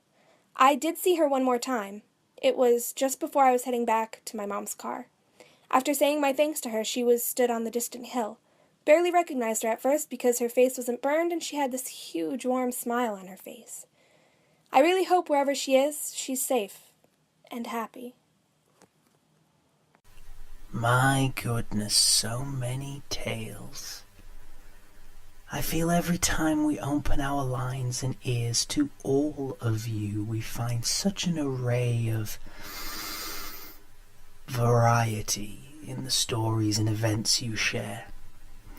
I did see her one more time. It was just before I was heading back to my mom's car. After saying my thanks to her, she was stood on the distant hill. Barely recognized her at first because her face wasn't burned and she had this huge warm smile on her face. I really hope wherever she is, she's safe and happy. My goodness, so many tales. I feel every time we open our lines and ears to all of you, we find such an array of variety in the stories and events you share.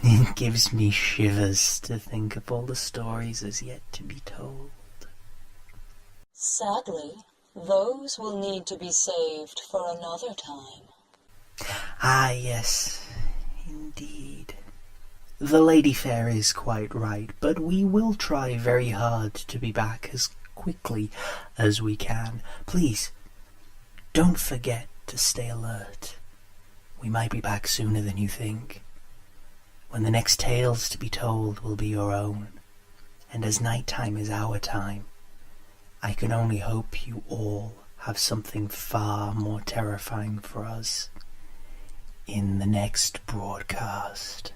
It gives me shivers to think of all the stories as yet to be told. Sadly, those will need to be saved for another time. Ah, yes, indeed. The Lady Fair is quite right, but we will try very hard to be back as quickly as we can. Please, don't forget to stay alert. We might be back sooner than you think, when the next tales to be told will be your own, and as nighttime is our time, I can only hope you all have something far more terrifying for us in the next broadcast.